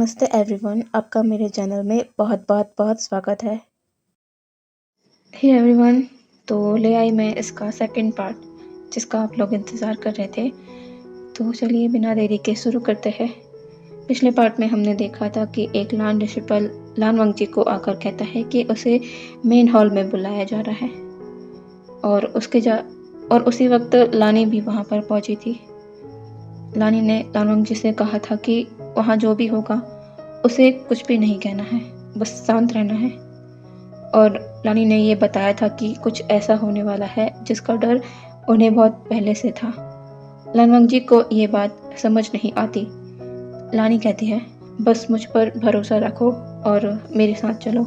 नमस्ते एवरीवन, आपका मेरे चैनल में बहुत बहुत बहुत स्वागत है। हे एवरीवन, तो ले आई मैं इसका सेकंड पार्ट जिसका आप लोग इंतज़ार कर रहे थे। तो चलिए बिना देरी के शुरू करते हैं। पिछले पार्ट में हमने देखा था कि एक लान डिसिपल लान वंगजी को आकर कहता है कि उसे मेन हॉल में बुलाया जा रहा है और उसी वक्त लानी भी वहाँ पर पहुँची थी। लानी ने लान वंगजी से कहा था कि वहाँ जो भी होगा उसे कुछ भी नहीं कहना है, बस शांत रहना है। और लानी ने ये बताया था कि कुछ ऐसा होने वाला है जिसका डर उन्हें बहुत पहले से था। लान वंगजी को ये बात समझ नहीं आती। लानी कहती है, बस मुझ पर भरोसा रखो और मेरे साथ चलो।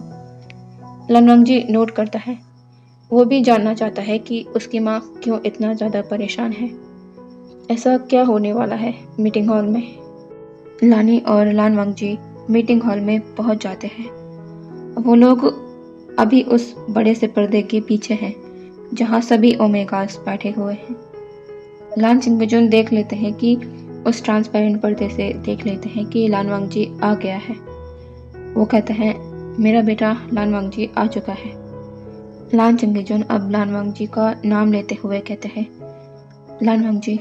लान वंगजी नोट करता है। वो भी जानना चाहता है कि उसकी माँ क्यों इतना ज़्यादा परेशान है। ऐसा क्या होने वाला है मीटिंग हॉल में। लानी और लान वंगजी मीटिंग हॉल में पहुंच जाते हैं। वो लोग अभी उस बड़े से पर्दे के पीछे हैं जहां सभी ओमेगास बैठे हुए हैं। लान चिंगजुन देख लेते हैं कि उस ट्रांसपेरेंट पर्दे से देख लेते हैं कि लान वंगजी आ गया है। वो कहते हैं, मेरा बेटा लान वंगजी आ चुका है। लान चिंगजुन अब लान वंगजी का नाम लेते हुए कहते हैं, लान वंगजी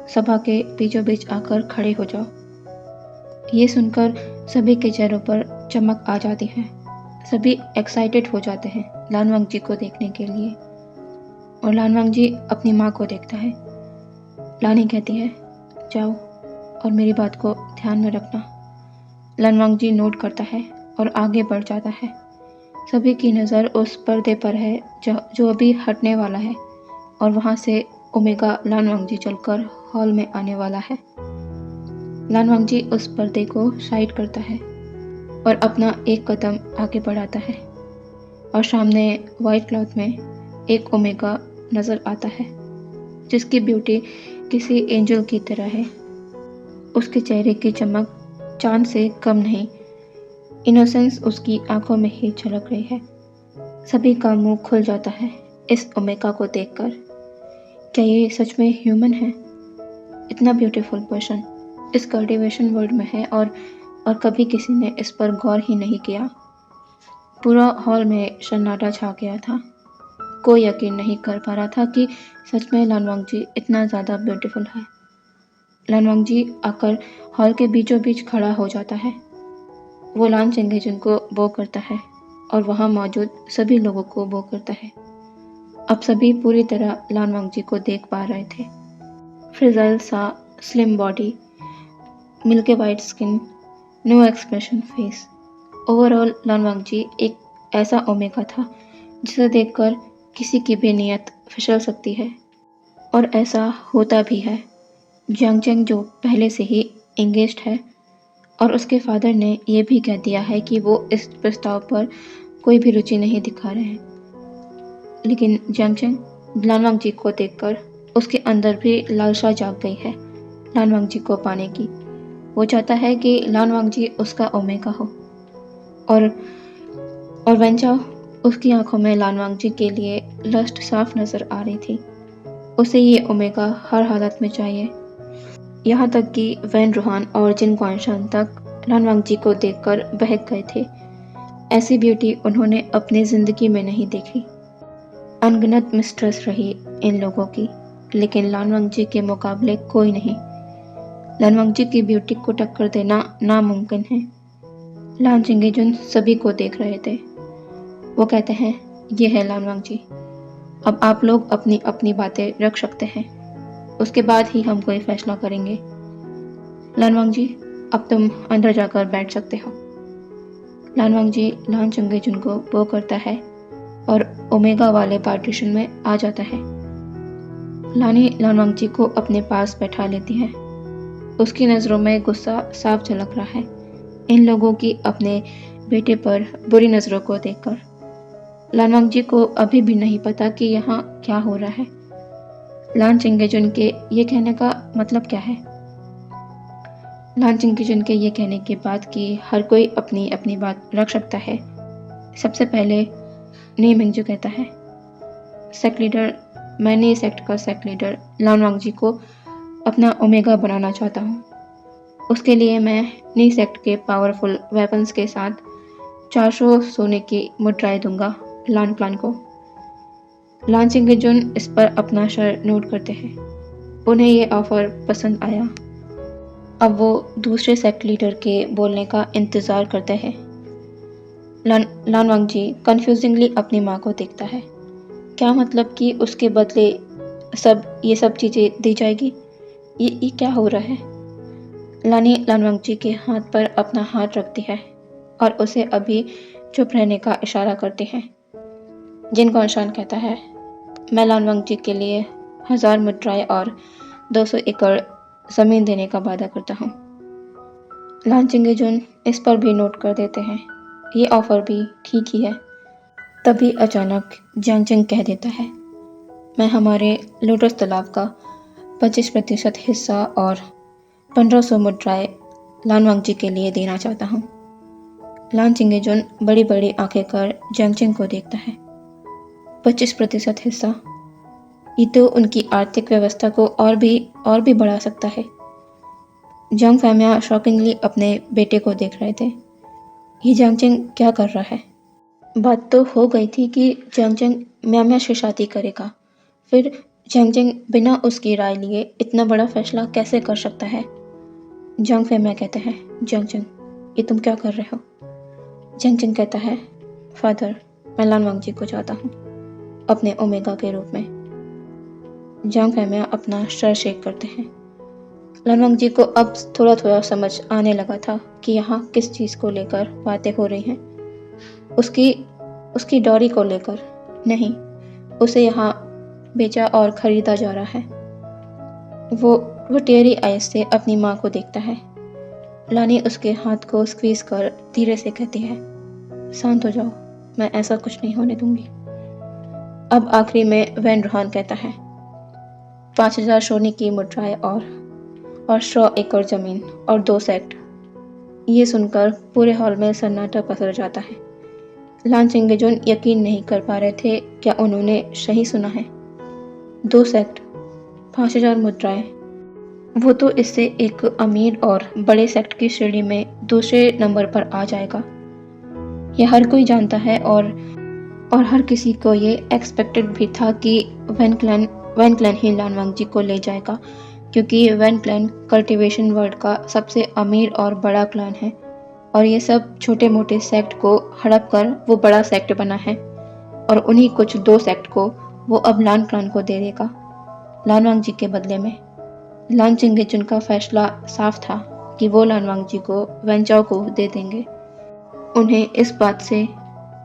सभा के बीचों बीच आकर खड़े हो जाओ। ये सुनकर सभी के चेहरों पर चमक आ जाती है। सभी एक्साइटेड हो जाते हैं लान वंगजी को देखने के लिए। और लान वंगजी अपनी माँ को देखता है। लानी कहती है, जाओ और मेरी बात को ध्यान में रखना। लान वंगजी नोट करता है और आगे बढ़ जाता है। सभी की नज़र उस पर्दे पर है जो अभी हटने वाला है और वहाँ से ओमेगा लान वंगजी चलकर हॉल में आने वाला है। लान वंगजी उस पर्दे को साइड करता है और अपना एक कदम आगे बढ़ाता है और सामने वाइट क्लॉथ में एक ओमेगा नज़र आता है जिसकी ब्यूटी किसी एंजल की तरह है। उसके चेहरे की चमक चांद से कम नहीं, इनोसेंस उसकी आंखों में ही झलक रही है। सभी का मुंह खुल जाता है इस ओमेगा को देखकर। क्या ये सच में ह्यूमन है? इतना ब्यूटीफुल पर्सन इस कल्टिवेशन वर्ल्ड में है और कभी किसी ने इस पर गौर ही नहीं किया। पूरा हॉल में सन्नाटा छा गया था। कोई यकीन नहीं कर पा रहा था कि सच में लान वंगजी इतना ज़्यादा ब्यूटीफुल है। लान वंगजी आकर हॉल के बीचों बीच खड़ा हो जाता है। वो लान चिंगजुन को बो करता है और वहाँ मौजूद सभी लोगों को बो करता है। अब सभी पूरी तरह लान वंगजी को देख पा रहे थे। फ्रिजाइल सा slim body, milky white skin, no expression face. Overall Lan Wangji एक ऐसा ओमेगा था जिसे देखकर किसी की भी नीयत फिसल सकती है और ऐसा होता भी है। जियांगचेंग जो पहले से ही एंगेज्ड है और उसके फादर ने यह भी कह दिया है कि वो इस प्रस्ताव पर कोई भी रुचि नहीं दिखा रहे हैं। लेकिन जियांगचेंग लान वंगजी को देखकर उसके अंदर भी लालसा जाग गई है लान वंगजी को पाने की। वो चाहता है कि लान वंगजी उसका ओमेगा हो और वेंचाओ उसकी आंखों में लान वंगजी के लिए लस्ट साफ नजर आ रही थी। उसे ये ओमेगा हर हालत में चाहिए। यहाँ तक कि वैन रूहान और जिन ग्वानशान तक लान वंगजी को देखकर बहक गए थे। ऐसी ब्यूटी उन्होंने अपनी जिंदगी में नहीं देखी। अनगिनत मिस्ट्रेस रही इन लोगों की, लेकिन लान वंगजी के मुकाबले कोई नहीं। लान वंगजी की ब्यूटी को टक्कर देना नामुमकिन है। लान चिंगजुन सभी को देख रहे थे। वो कहते हैं, ये है लान वंगजी, अब आप लोग अपनी अपनी बातें रख सकते हैं, उसके बाद ही हम कोई फैसला करेंगे। लान वंगजी, अब तुम अंदर जाकर बैठ सकते हो। लान वंगजी लान चिंगजुन को बो करता है और ओमेगा वाले पार्टीशन में आ जाता है। लानी लान वंगजी को अपने पास बैठा लेती है। उसकी नज़रों में गुस्सा साफ झलक रहा है इन लोगों की अपने बेटे पर बुरी नज़रों को देखकर। लान वंगजी को अभी भी नहीं पता कि यहाँ क्या हो रहा है। लान चिंगजुन के ये कहने का मतलब क्या है? लान चिंगजुन के ये कहने के बाद कि हर कोई अपनी अपनी बात रख सकता है, सबसे पहले नी मिंगजू कहता है, सेक्ट लीडर, मैंने इस सेक्ट का सेक्ट लीडर लान वंगजी को अपना ओमेगा बनाना चाहता हूँ। उसके लिए मैं नी सेक्ट के पावरफुल वेपन्स के साथ 400 सोने की मुद्राएं दूंगा लान प्लान को। लान चिंगेजुन इस पर अपना सर नोट करते हैं। उन्हें ये ऑफर पसंद आया। अब वो दूसरे सेक्ट लीडर के बोलने का इंतज़ार करते हैं। लान वांगजी कन्फ्यूजिंगली अपनी माँ को देखता है। क्या मतलब कि उसके बदले ये सब चीज़ें दी जाएगी? ये क्या हो रहा है? लानी लान वांगजी के हाथ पर अपना हाथ रखती है और उसे अभी चुप रहने का इशारा करते हैं। जिन गौशान कहता है, मैं लान वांगजी के लिए 1000 मुद्राएं और 200 एकड़ ज़मीन देने का वादा करता हूँ। लान चिंगेजुन इस पर भी नोट कर देते हैं। ये ऑफ़र भी ठीक ही है। तभी अचानक जियांगचेंग कह देता है, मैं हमारे लोटस तालाब का 25% हिस्सा और 1500 मुद्राएं लान वांगजी के लिए देना चाहता हूँ। लान चिंगेजुन बड़ी बड़ी आंखें कर जियांगचेंग को देखता है। 25% हिस्सा, ये तो उनकी आर्थिक व्यवस्था को और भी बढ़ा सकता है। जियांग फैमिया शॉकिंगली अपने बेटे को देख रहे थे। ये जियांगचेंग क्या कर रहा है? बात तो हो गई थी कि जियांगचेंग म्याम्या से शादी करेगा। फिर जियांगचेंग बिना उसकी राय लिए इतना बड़ा फैसला कैसे कर सकता है? जियांग फैमिया कहते हैं, जियांगचेंग, ये तुम क्या कर रहे हो? जियांगचेंग कहता है, फादर, मैं लान वांगजी को चाहता हूँ अपने ओमेगा के रूप में। जियांग फैमिया अपना सर शेक करते हैं। लान वांगजी को अब थोड़ा थोड़ा समझ आने लगा था कि यहाँ किस चीज़ को लेकर बातें हो रही हैं। उसकी डॉरी को लेकर नहीं, उसे यहाँ बेचा और खरीदा जा रहा है। वो टेरी आइज से अपनी माँ को देखता है। लानी उसके हाथ को स्क्वीज कर धीरे से कहती है, शांत हो जाओ, मैं ऐसा कुछ नहीं होने दूंगी। अब आखिरी में वैन रोहान कहता है, 5000 सोने की मुद्राएं और 100 एकड़ जमीन और 2 सेक्ट। ये सुनकर पूरे हॉल में सन्नाटा पसर जाता है। लान चिंगेजुन यकीन नहीं कर पा रहे थे क्या उन्होंने सही सुना है। 2 सेक्ट, 5000 मुद्राएं, वो तो इससे एक अमीर और बड़े सेक्ट की श्रेणी में दूसरे नंबर पर आ जाएगा। यह हर कोई जानता है और हर किसी को ये एक्सपेक्टेड भी था कि वैन क्लैन ही लान वांगजी को ले जाएगा, क्योंकि वैन क्लैन कल्टीवेशन वर्ल्ड का सबसे अमीर और बड़ा क्लान है और ये सब छोटे मोटे सेक्ट को हड़प कर वो बड़ा सेक्ट बना है और उन्हीं कुछ 2 सेक्ट को वो अब लान क्लान को दे देगा लान वांगजी के बदले में। लान चिंगेजुन का फैसला साफ था कि वो लान वांगजी को वेंचाओ को दे देंगे।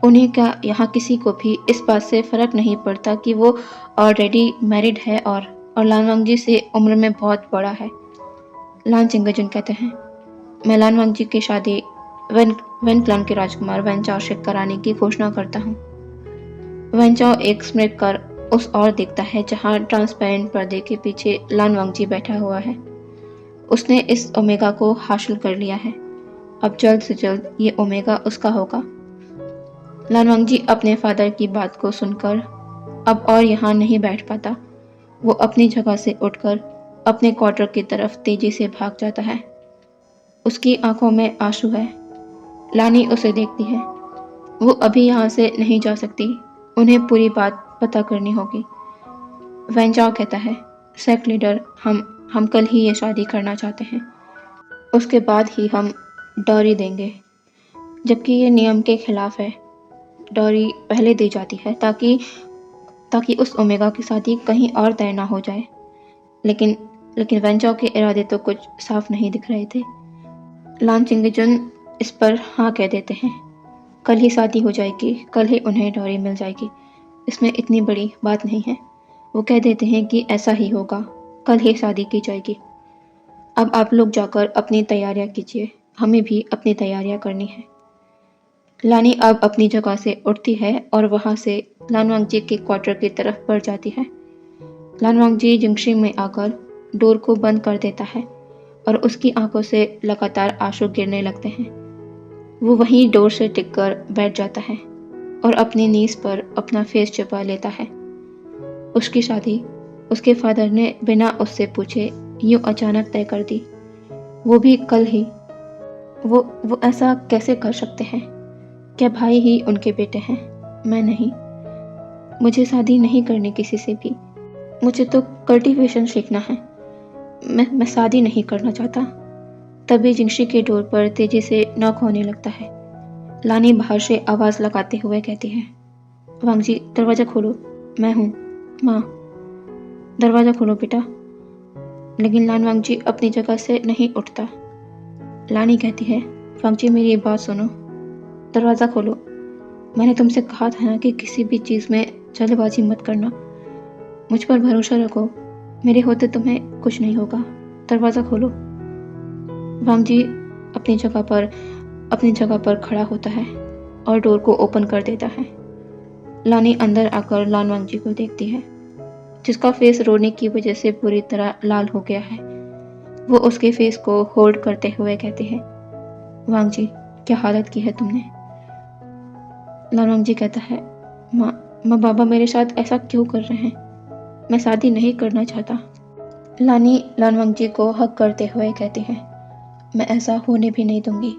उन्हें क्या यहाँ किसी को भी इस बात से फर्क नहीं पड़ता कि वो ऑलरेडी मैरिड है और लान वांगजी से उम्र में बहुत बड़ा है। लान चिंगेजुन कहते हैं, मैं लान वांगजी की शादी वैन क्लान के राजकुमार वैनचाओ से कराने की घोषणा करता हूँ। वैनचाओ एक स्मृत कर उस ओर देखता है जहाँ ट्रांसपेरेंट पर्दे के पीछे लान वांगजी बैठा हुआ है। उसने इस ओमेगा को हासिल कर लिया है। अब जल्द से जल्द ये ओमेगा उसका होगा। लान वांगजी अपने फादर की बात को सुनकर अब और यहाँ नहीं बैठ पाता। वो अपनी जगह से उठकर अपने क्वार्टर की तरफ तेजी से भाग जाता है। उसकी आंखों में आंसू है। लानी उसे देखती है। वो अभी यहाँ से नहीं जा सकती, उन्हें पूरी बात पता करनी होगी। वैनचाओ कहता है, सेक्ट लीडर, हम कल ही ये शादी करना चाहते हैं। उसके बाद ही हम डॉरी देंगे, जबकि ये नियम के खिलाफ है। डॉरी पहले दी जाती है ताकि उस ओमेगा की शादी कहीं और तय ना हो जाए। लेकिन वैनचाओ के इरादे तो कुछ साफ नहीं दिख रहे थे। लान चिंगेजुन इस पर हाँ कह देते हैं। कल ही शादी हो जाएगी, कल ही उन्हें डॉरी मिल जाएगी, इसमें इतनी बड़ी बात नहीं है। वो कह देते हैं कि ऐसा ही होगा, कल ही शादी की जाएगी। अब आप लोग जाकर अपनी तैयारियां कीजिए, हमें भी अपनी तैयारियां करनी है। लानी अब अपनी जगह से उठती है और वहाँ से लान वांगजी के क्वार्टर की तरफ बढ़ जाती है। लान वांगजी जिंगशी में आकर डोर को बंद कर देता है और उसकी आंखों से लगातार आंसू गिरने लगते हैं। वो वहीं डोर से टिककर बैठ जाता है और अपनी नीज पर अपना फेस छिपा लेता है। उसकी शादी उसके फादर ने बिना उससे पूछे यूं अचानक तय कर दी। वो भी कल ही। वो ऐसा कैसे कर सकते हैं? क्या भाई ही उनके बेटे हैं? मैं नहीं। मुझे शादी नहीं करनी किसी से भी। मुझे तो कल्टीवेशन सीखना है। मैं शादी नहीं करना चाहता। तभी जिंगशी के डोर पर तेजी से नॉक होने लगता है। लानी बाहर से आवाज़ लगाते हुए कहती है, वांग जी दरवाज़ा खोलो, मैं हूँ। माँ, दरवाज़ा खोलो बेटा। लेकिन लान वांग जी अपनी जगह से नहीं उठता। लानी कहती है, वांग जी मेरी बात सुनो, दरवाज़ा खोलो। मैंने तुमसे कहा था ना कि किसी भी चीज़ में जल्दबाजी मत करना। मुझ पर भरोसा रखो, मेरे होते तुम्हें कुछ नहीं होगा। दरवाज़ा खोलो। वांग जी अपनी जगह पर खड़ा होता है और डोर को ओपन कर देता है। लानी अंदर आकर लान वांग जी को देखती है, जिसका फेस रोने की वजह से पूरी तरह लाल हो गया है। वो उसके फेस को होल्ड करते हुए कहती है, वांग जी क्या हालत की है तुमने? लान वांग जी कहता है, माँ बाबा मेरे साथ ऐसा क्यों कर रहे हैं? मैं शादी नहीं करना चाहता। लानी लान वांग जी को हक करते हुए कहती है, मैं ऐसा होने भी नहीं दूंगी।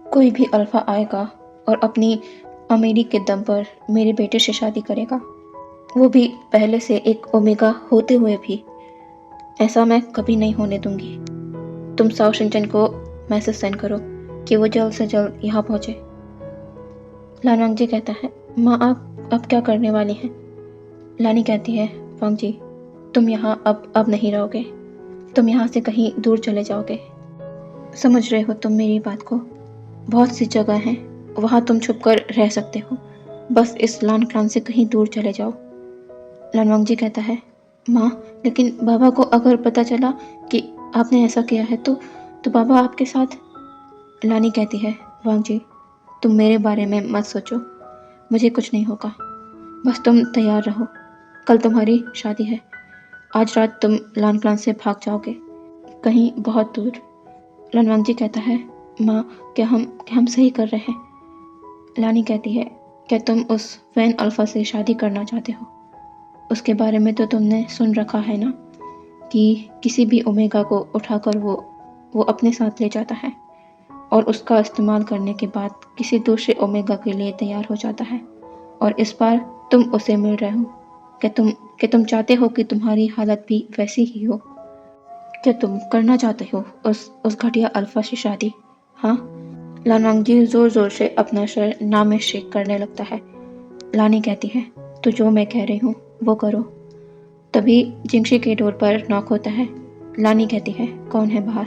कोई भी अल्फा आएगा और अपनी अमीरी के दम पर मेरे बेटे से शादी करेगा, वो भी पहले से एक ओमेगा होते हुए भी। ऐसा मैं कभी नहीं होने दूंगी। तुम साओ शिनचन को मैसेज सेंड करो कि वो जल्द से जल्द यहाँ पहुँचे। लान वांग जी कहता है, माँ आप अब क्या करने वाली हैं? लानी कहती है, वांग जी तुम यहाँ अब नहीं रहोगे। तुम यहाँ से कहीं दूर चले जाओगे। समझ रहे हो तुम मेरी बात को? बहुत सी जगह हैं, वहाँ तुम छुप कर रह सकते हो। बस इस लान क्लान से कहीं दूर चले जाओ। लान वांग जी कहता है, माँ लेकिन बाबा को अगर पता चला कि आपने ऐसा किया है तो बाबा आपके साथ। लानी कहती है, वांग जी तुम मेरे बारे में मत सोचो, मुझे कुछ नहीं होगा। बस तुम तैयार रहो, कल तुम्हारी शादी है। आज रात तुम लान क्लान से भाग जाओगे, कहीं बहुत दूर। लान वांग जी कहता है, माँ क्या हम सही कर रहे हैं? लानी कहती है, क्या तुम उस वैन अल्फा से शादी करना चाहते हो? उसके बारे में तो तुमने सुन रखा है ना, कि किसी भी ओमेगा को उठाकर वो अपने साथ ले जाता है और उसका इस्तेमाल करने के बाद किसी दूसरे ओमेगा के लिए तैयार हो जाता है। और इस बार तुम उसे मिल रहे हो। क्या तुम चाहते हो कि तुम्हारी हालत भी वैसी ही हो? क्या तुम करना चाहते हो उस घटिया अल्फा से शादी? हाँ? लान वांग जी जोर जोर से अपना सर ना में शेक करने लगता है। लानी कहती है, तो जो मैं कह रही हूँ वो करो। तभी जिंगशी के डोर पर नॉक होता है। लानी कहती है, कौन है बाहर?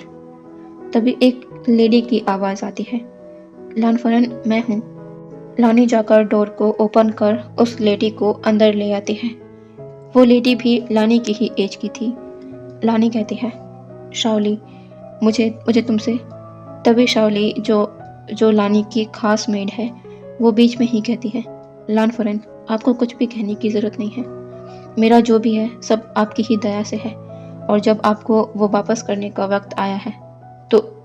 तभी एक लेडी की आवाज़ आती है, लान फरन मैं हूँ। लानी जाकर डोर को ओपन कर उस लेडी को अंदर ले आती है। वो लेडी भी लानी की ही एज की थी। लानी कहती है, शाओली मुझे तुमसे। तभी शाओली जो लानी की खास मेड है, वो बीच में ही कहती है, लान फरन आपको कुछ भी कहने की ज़रूरत नहीं है। मेरा जो भी है सब आपकी ही दया से है, और जब आपको वो वापस करने का वक्त आया है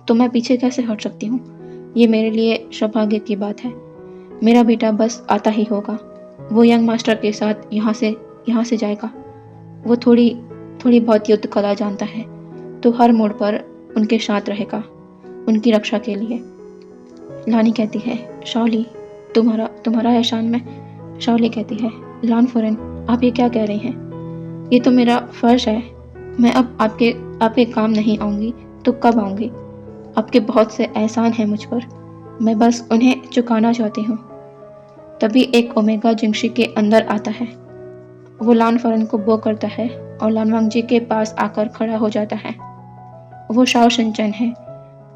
तो मैं पीछे कैसे हट सकती हूँ? ये मेरे लिए सौभाग्य की बात है। मेरा बेटा बस आता ही होगा। वो यंग मास्टर के साथ यहाँ से जाएगा। वो थोड़ी बहुत युद्ध कला जानता है, तो हर मोड़ पर उनके साथ रहेगा, उनकी रक्षा के लिए। लानी कहती है, शाओली तुम्हारा एहसान में। शाओली कहती है, लान फुरन आप ये क्या कह रही हैं? ये तो मेरा फर्ज है। मैं अब आपके काम नहीं आऊँगी तो कब आऊँगी? आपके बहुत से एहसान हैं मुझ पर, मैं बस उन्हें चुकाना चाहती हूँ। तभी एक ओमेगा जिंगशी के अंदर आता है। वो लान फरन को बो करता है और लान वांग जी के पास आकर खड़ा हो जाता है। वो शाओ शिनचन है,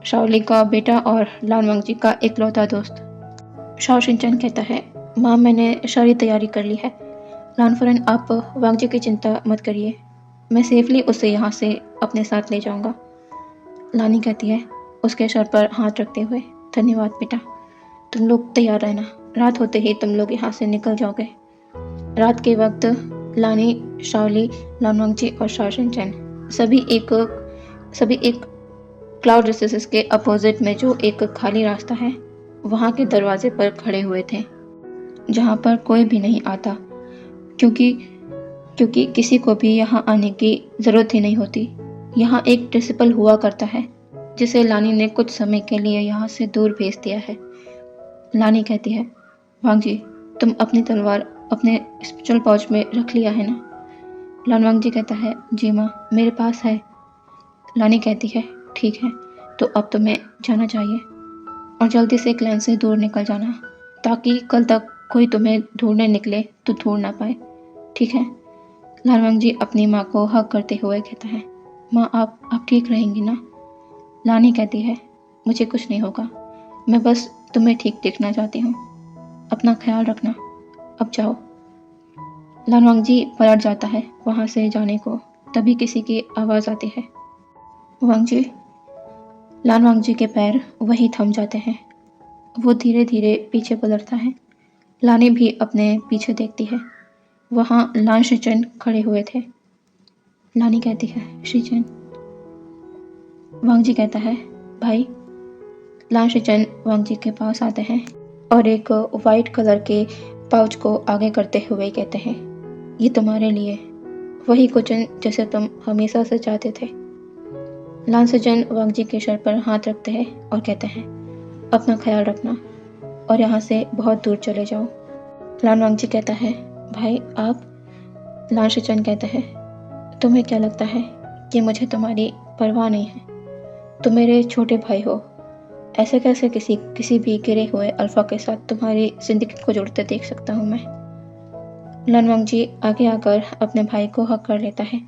शाओली का बेटा और लान वांग जी का इकलौता दोस्त। शाओ शिनचन कहता है, माँ मैंने सारी तैयारी कर ली है। लान फरन आप वांग जी की चिंता मत करिए, मैं सेफली उसे यहाँ से अपने साथ ले जाऊँगा। लानी कहती है उसके सर पर हाथ रखते हुए, धन्यवाद बेटा। तुम लोग तैयार रहना, रात होते ही तुम लोग यहाँ से निकल जाओगे। रात के वक्त लानी, शाओली, लान वांग जी और शाओ शिनचन सभी एक क्लाउड रिसोर्सेज के अपोजिट में जो एक खाली रास्ता है, वहाँ के दरवाजे पर खड़े हुए थे, जहाँ पर कोई भी नहीं आता, क्योंकि किसी को भी यहाँ आने की ज़रूरत ही नहीं होती। यहाँ एक प्रिंसिपल हुआ करता है जिसे लानी ने कुछ समय के लिए यहाँ से दूर भेज दिया है। लानी कहती है, वांग जी, तुम अपनी तलवार अपने स्पिरिचुअल पाउच में रख लिया है ना? लानवांग जी कहता है, जी माँ, मेरे पास है। लानी कहती है, ठीक है, तो अब तुम्हें जाना चाहिए और जल्दी से क्लैन से दूर निकल जाना, ताकि कल तक कोई तुम्हें ढूंढने निकले तो ढूंढ ना पाए, ठीक है? लानवांग जी अपनी माँ को हग करते हुए कहता है, माँ आप ठीक रहेंगी ना? लानी कहती है, मुझे कुछ नहीं होगा, मैं बस तुम्हें ठीक देखना चाहती हूँ, अपना ख्याल रखना, अब जाओ। लानवांग जी पलट जाता है वहाँ से जाने को, तभी किसी की आवाज़ आती है, वांग जी। लानवांग जी के पैर वहीं थम जाते हैं। वो धीरे धीरे पीछे पलटता है। लानी भी अपने पीछे देखती है। वहाँ लान शिचन खड़े हुए थे। लानी कहती है, शिचन। वांग जी कहता है, भाई। लान शिचन वांग जी के पास आते हैं और एक वाइट कलर के पाउच को आगे करते हुए कहते हैं, ये तुम्हारे लिए, वही कुचन जैसे तुम हमेशा से चाहते थे। लान शिचन वांग जी के सर पर हाथ रखते हैं और कहते हैं, अपना ख्याल रखना और यहाँ से बहुत दूर चले जाओ। लान वांग जी कहता है, भाई आप? लान शिचन कहता है, तुम्हें क्या लगता है कि मुझे तुम्हारी परवाह नहीं है? तुम मेरे छोटे भाई हो, ऐसे कैसे किसी भी गिरे हुए अल्फा के साथ तुम्हारी जिंदगी को जुड़ते देख सकता हूँ मैं? लान वांग जी आगे आकर अपने भाई को हक कर लेता है।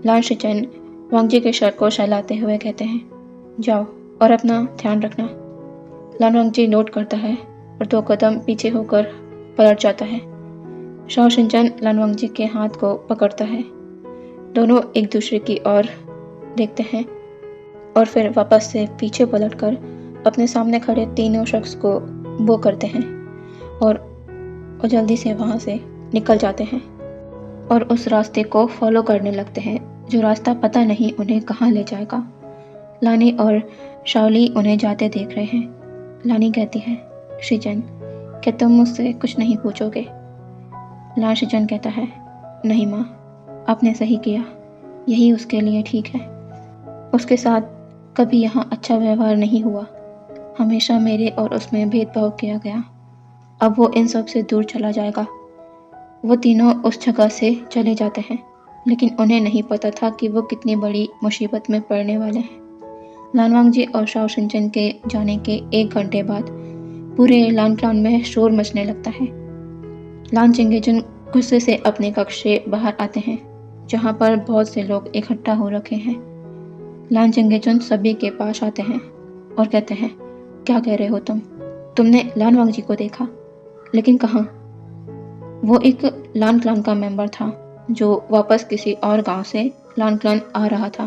लान शिचन वांग जी के सर को सहलाते हुए कहते हैं, जाओ और अपना ध्यान रखना। लान वांग जी नोट करता है और 2 कदम पीछे होकर पलट जाता है। शाओ शिनचन लान वांग जी के हाथ को पकड़ता है। दोनों एक दूसरे की ओर देखते हैं और फिर वापस से पीछे पलटकर अपने सामने खड़े तीनों शख्स को बो करते हैं और जल्दी से वहाँ से निकल जाते हैं और उस रास्ते को फॉलो करने लगते हैं, जो रास्ता पता नहीं उन्हें कहाँ ले जाएगा। लानी और शाओली उन्हें जाते देख रहे हैं। लानी कहती है, शिचन, क्या तुम मुझसे कुछ नहीं पूछोगे? लान शिचन कहता है, नहीं माँ, आपने सही किया, यही उसके लिए ठीक है। उसके साथ कभी यहाँ अच्छा व्यवहार नहीं हुआ, हमेशा मेरे और उसमें भेदभाव किया गया। अब वो इन सब से दूर चला जाएगा। वो तीनों उस जगह से चले जाते हैं, लेकिन उन्हें नहीं पता था कि वो कितनी बड़ी मुसीबत में पड़ने वाले हैं। लानवांग जी और शाओ शिनचन के जाने के 1 घंटे बाद पूरे लान क्लान में शोर मचने लगता है। लान चेंगेजन गुस्से से अपने कक्ष से बाहर आते हैं, जहाँ पर बहुत से लोग इकट्ठा हो रखे हैं। लान चेंगेजन सभी के पास आते हैं और कहते हैं, क्या कह रहे हो तुमने लानवांग जी को देखा? लेकिन कहाँ? वो एक लान क्लान का मेंबर था जो वापस किसी और गांव से लान क्लान आ रहा था,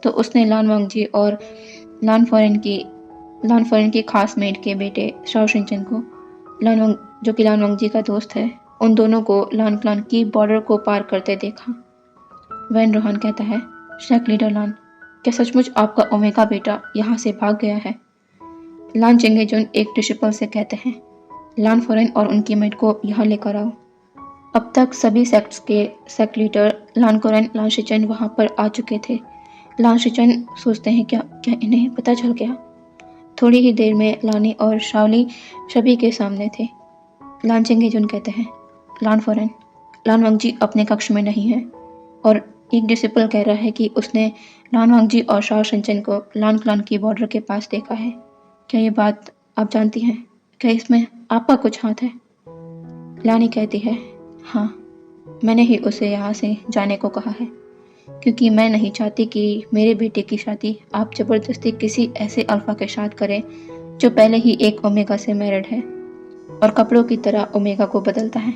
तो उसने लानवांग जी और लान फॉरेन की खास मेट के बेटे शाओ शिनचन को, लानवांग जो कि लानवांग जी का दोस्त है, उन दोनों को लान क्लान की बॉर्डर को पार करते देखा। वैन रोहन कहता है, शेक लीडर लान, क्या सचमुच आपका ओमेगा बेटा यहाँ से भाग गया है? लान चेंगेजुन एक डिसिपल से कहते हैं, लान फॉरेन और उनकी मेट को यहाँ लेकर आओ। अब तक सभी सेक्ट्स के सेक्ट लीडर लान कोरेन लान शिचन वहाँ पर आ चुके थे। लान शिचन सोचते हैं, क्या इन्हें पता चल गया? थोड़ी ही देर में लानी और शाओली सभी के सामने थे। लान चेंगेजुन कहते हैं, लान फॉरेन, लान वांग जी अपने कक्ष में नहीं है और एक डिसिपल कह रहा है कि उसने लान वांग जी और शाओ शिनचन को लान क्लान की बॉर्डर के पास देखा है। क्या ये बात आप जानती हैं? क्या इसमें आपका कुछ हाथ है? लानी कहती है, हाँ, मैंने ही उसे यहाँ से जाने को कहा है, क्योंकि मैं नहीं चाहती कि मेरे बेटे की शादी आप ज़बरदस्ती किसी ऐसे अल्फा के साथ करें जो पहले ही एक ओमेगा से मैरिड है और कपड़ों की तरह ओमेगा को बदलता है।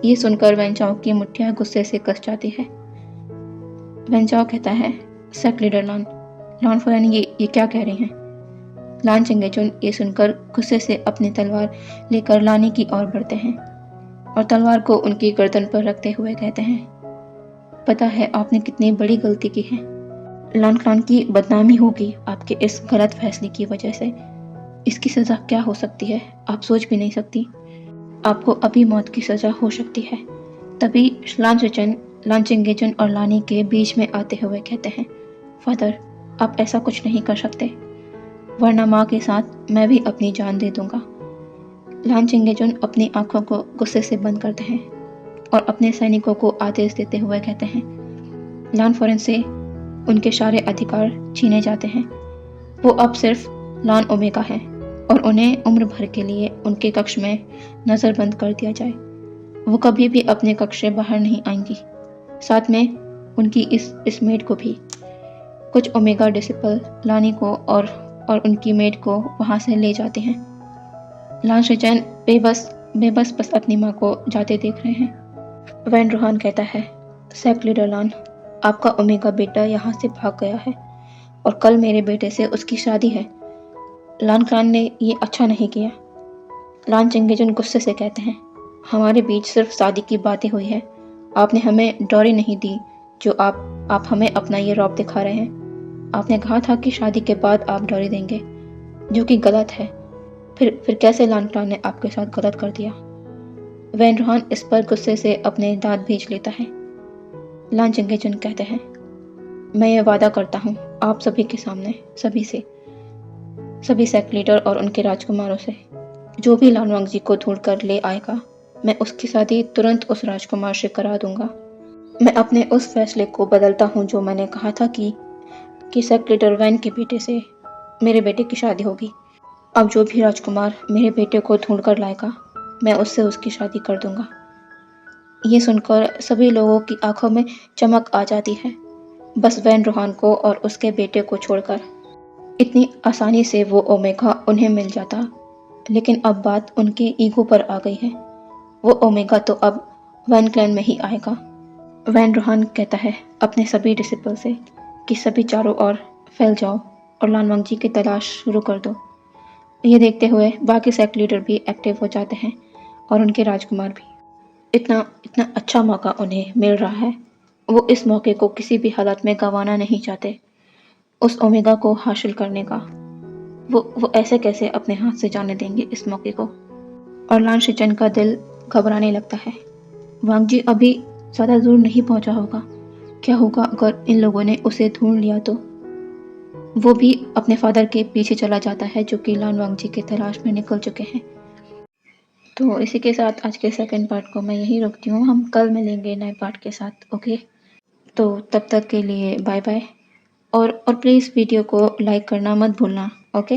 ये सुनकर वेंचाओ की मुट्ठियाँ गुस्से से कस जाती है। वेंचाओ कहता है, सेक्ट लीडर लान फॉरेन ये क्या कह रही हैं? लान चेंगेजुन ये सुनकर गुस्से से अपनी तलवार लेकर लानी की ओर बढ़ते हैं और तलवार को उनकी गर्दन पर रखते हुए कहते हैं, पता है आपने कितनी बड़ी गलती की है। लान क्लान की बदनामी होगी आपके इस गलत फैसले की वजह से। इसकी सज़ा क्या हो सकती है आप सोच भी नहीं सकती। आपको अभी मौत की सज़ा हो सकती है। तभी लान शिचन लान चेंगेजुन और लानी के बीच में आते हुए कहते हैं, फादर, आप ऐसा कुछ नहीं कर सकते, वरना माँ के साथ मैं भी अपनी जान दे दूंगा। लान चंगेजुन अपनी आंखों को गुस्से से बंद करते हैं और अपने सैनिकों को आदेश देते हुए कहते हैं, लान फॉरेन से उनके सारे अधिकार छीने जाते हैं। वो अब सिर्फ लान ओमेगा है और उन्हें उम्र भर के लिए उनके कक्ष में नज़रबंद कर दिया जाए। वो कभी भी अपने कक्ष से बाहर नहीं आएंगी, साथ में उनकी इस मेड को भी। कुछ ओमेगा डिसिपल लानी को और उनकी मेड को वहाँ से ले जाते हैं। लान शिचैन बेबस बस अपनी माँ को जाते देख रहे हैं। वैन रूहान कहता है, सेक्ट लीडर लान, आपका ओमेगा बेटा यहाँ से भाग गया है और कल मेरे बेटे से उसकी शादी है। लान क्लान ने ये अच्छा नहीं किया। लान चंगेजुन गुस्से से कहते हैं, हमारे बीच सिर्फ शादी की बातें हुई है, आपने हमें डॉरी नहीं दी जो आप हमें अपना ये रौब दिखा रहे हैं। आपने कहा था कि शादी के बाद आप डॉरी देंगे, जो कि गलत है। फिर कैसे लान क्लान ने आपके साथ गलत कर दिया? वैन रूहान इस पर गुस्से से अपने दांत भींच लेता है। लान चंगेजुन कहते हैं, मैं ये वादा करता हूँ आप सभी के सामने, सभी सेक्ट लीडर और उनके राजकुमारों से, जो भी लान वांगजी को ढूंढ कर ले आएगा, मैं उसकी शादी तुरंत उस राजकुमार से करा दूंगा। मैं अपने उस फैसले को बदलता हूँ जो मैंने कहा था कि सेक्ट लीडर वैन के बेटे से मेरे बेटे की शादी होगी। अब जो भी राजकुमार मेरे बेटे को ढूंढ कर लाएगा, मैं उससे उसकी शादी कर दूंगा। ये सुनकर सभी लोगों की आंखों में चमक आ जाती है, बस वैन रूहान को और उसके बेटे को छोड़कर। इतनी आसानी से वो ओमेगा उन्हें मिल जाता, लेकिन अब बात उनके ईगो पर आ गई है। वो ओमेगा तो अब वैन क्लैन में ही आएगा। वैन रूहान कहता है अपने सभी डिसिपल से कि सभी चारों ओर फैल जाओ और लान वांगजी की तलाश शुरू कर दो। ये देखते हुए बाकी सेक्ट लीडर भी एक्टिव हो जाते हैं और उनके राजकुमार भी। इतना अच्छा मौका उन्हें मिल रहा है, वो इस मौके को किसी भी हालत में गंवाना नहीं चाहते। उस ओमेगा को हासिल करने का वो ऐसे कैसे अपने हाथ से जाने देंगे इस मौके को। और लान शिचन का दिल घबराने लगता है। वांगजी अभी ज़्यादा दूर नहीं पहुंचा होगा। क्या होगा अगर इन लोगों ने उसे ढूंढ लिया तो? वो भी अपने फादर के पीछे चला जाता है, जो कि लान वांगजी की तलाश में निकल चुके हैं। तो इसी के साथ आज के सेकंड पार्ट को मैं यहीं रोकती हूँ। हम कल मिलेंगे नए पार्ट के साथ, ओके? तो तब तक के लिए बाय बाय। और प्लीज़ वीडियो को लाइक करना मत भूलना, ओके?